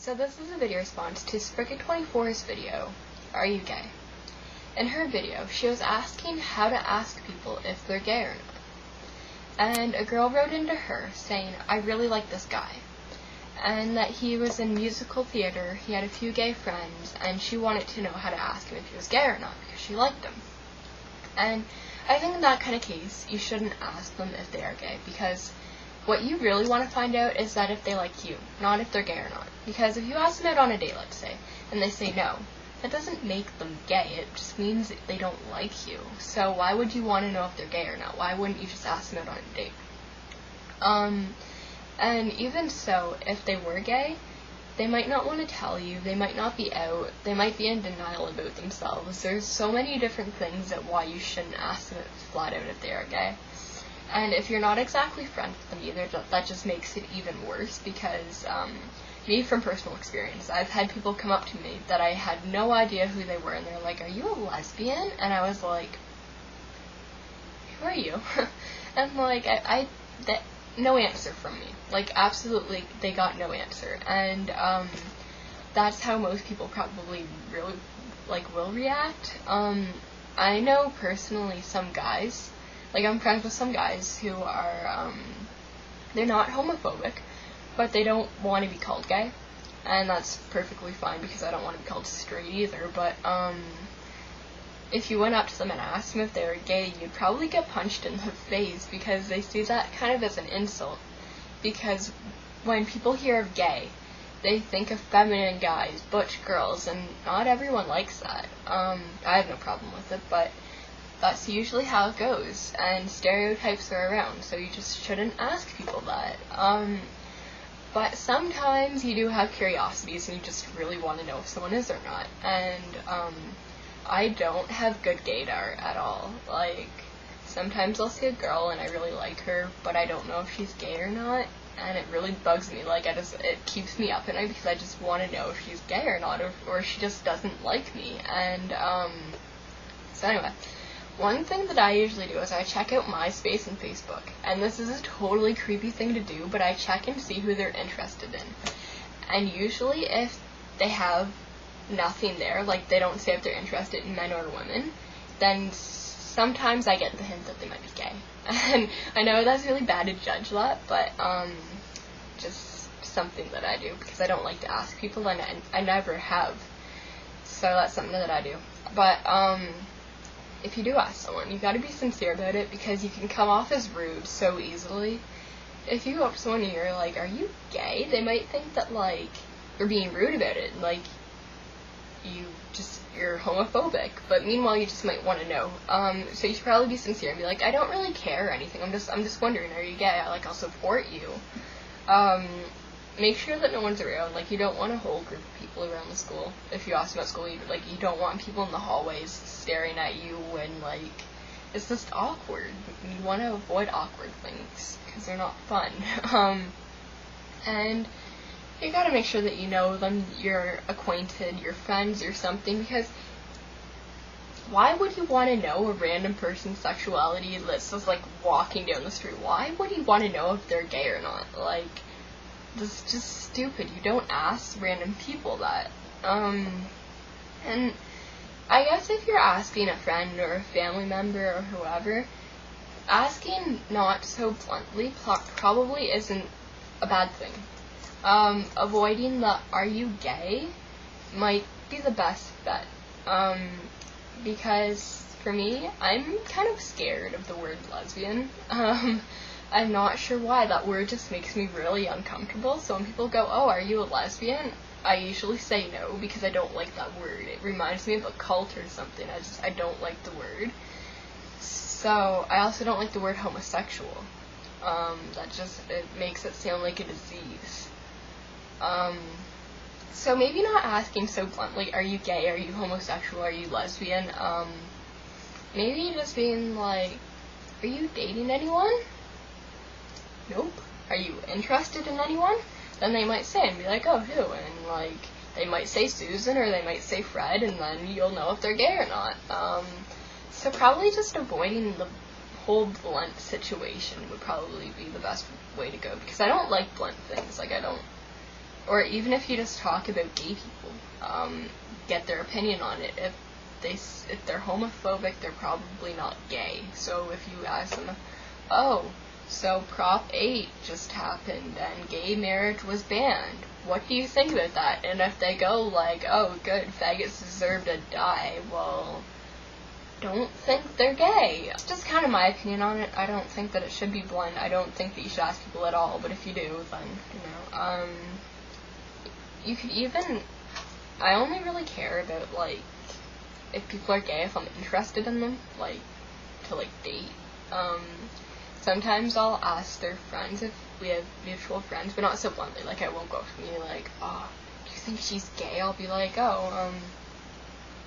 So this is a video response to Spricket24's video, Are You Gay? In her video, she was asking how to ask people if they're gay or not. And a girl wrote into her saying, I really like this guy. And that he was in musical theater, he had a few gay friends, and she wanted to know how to ask him if he was gay or not, because she liked him. And I think in that kind of case, you shouldn't ask them if they are gay, because what you really want to find out is that if they like you, not if they're gay or not. Because if you ask them out on a date, let's say, and they say no, that doesn't make them gay, it just means that they don't like you. So why would you want to know if they're gay or not? Why wouldn't you just ask them out on a date? And even so, if they were gay, they might not want to tell you, they might not be out, they might be in denial about themselves. There's so many different things that why you shouldn't ask them flat out if they are gay. And if you're not exactly friends with them either, that just makes it even worse, because me, from personal experience, I've had people come up to me that I had no idea who they were, and they're like, are you a lesbian? And I was like, who are you? And like, no answer from me. Like, absolutely, they got no answer. And that's how most people probably really, will react. I know personally some guys, I'm friends with some guys who are, they're not homophobic, but they don't want to be called gay, and that's perfectly fine, because I don't want to be called straight either. But if you went up to them and asked them if they were gay, you'd probably get punched in the face, because they see that kind of as an insult. Because when people hear of gay, they think of feminine guys, butch girls, and not everyone likes that. I have no problem with it, but that's usually how it goes, and stereotypes are around, so you just shouldn't ask people that. But sometimes you do have curiosities, and you just really want to know if someone is or not, and I don't have good gaydar at all. Sometimes I'll see a girl and I really like her, but I don't know if she's gay or not, and it really bugs me. It keeps me up at night, because I just want to know if she's gay or not, or she just doesn't like me. And so anyway, one thing that I usually do is I check out MySpace and Facebook, and this is a totally creepy thing to do, but I check and see who they're interested in. And usually if they have nothing there, they don't say if they're interested in men or women, then sometimes I get the hint that they might be gay. And I know that's really bad to judge that, but just something that I do, because I don't like to ask people, and I never have. So that's something that I do. But if you do ask someone, you gotta be sincere about it, because you can come off as rude so easily. If you go up to someone and you're like, are you gay? They might think that, you're being rude about it, you're homophobic, but meanwhile you just might want to know. So you should probably be sincere and be like, I don't really care or anything, I'm just wondering, are you gay? I'll support you. Make sure that no one's around. You don't want a whole group of people around the school. If you ask about school, you don't want people in the hallways staring at you, and it's just awkward. You want to avoid awkward things, because they're not fun. And you gotta make sure that you know them, you're acquainted, you're friends, or something, because why would you want to know a random person's sexuality that's just walking down the street? Why would you want to know if they're gay or not? This is just stupid. You don't ask random people that. And I guess if you're asking a friend or a family member or whoever, asking not so bluntly probably isn't a bad thing. Avoiding the "are you gay" might be the best bet. Because for me, I'm kind of scared of the word lesbian. I'm not sure why. That word just makes me really uncomfortable. So when people go, oh, are you a lesbian? I usually say no, because I don't like that word. It reminds me of a cult or something. I don't like the word. So I also don't like the word homosexual. It makes it sound like a disease. So maybe not asking so bluntly, are you gay, are you homosexual, are you lesbian, maybe just being like, are you dating anyone? Nope. Are you interested in anyone? Then they might say, and be like, oh, who? And they might say Susan, or they might say Fred, and then you'll know if they're gay or not. So probably just avoiding the whole blunt situation would probably be the best way to go, because I don't like blunt things. or even if you just talk about gay people, get their opinion on it. If they're homophobic, they're probably not gay. So if you ask them, oh, so Prop 8 just happened and gay marriage was banned, what do you think about that? And if they go like, oh, good, faggots deserve to die, well, don't think they're gay. It's just kind of my opinion on it. I don't think that it should be blunt. I don't think that you should ask people at all, but if you do, then, you could even, I only really care about, like, if people are gay, if I'm interested in them, like, to, like, date. Sometimes I'll ask their friends if we have mutual friends, but not so bluntly. Like, I won't go up to me like, oh, do you think she's gay? I'll be like, oh,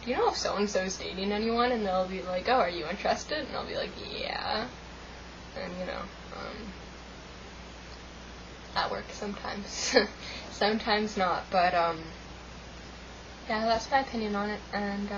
do you know if so-and-so's dating anyone? And they'll be like, oh, are you interested? And I'll be like, yeah. And, that works sometimes. Sometimes not, but, yeah, that's my opinion on it, and,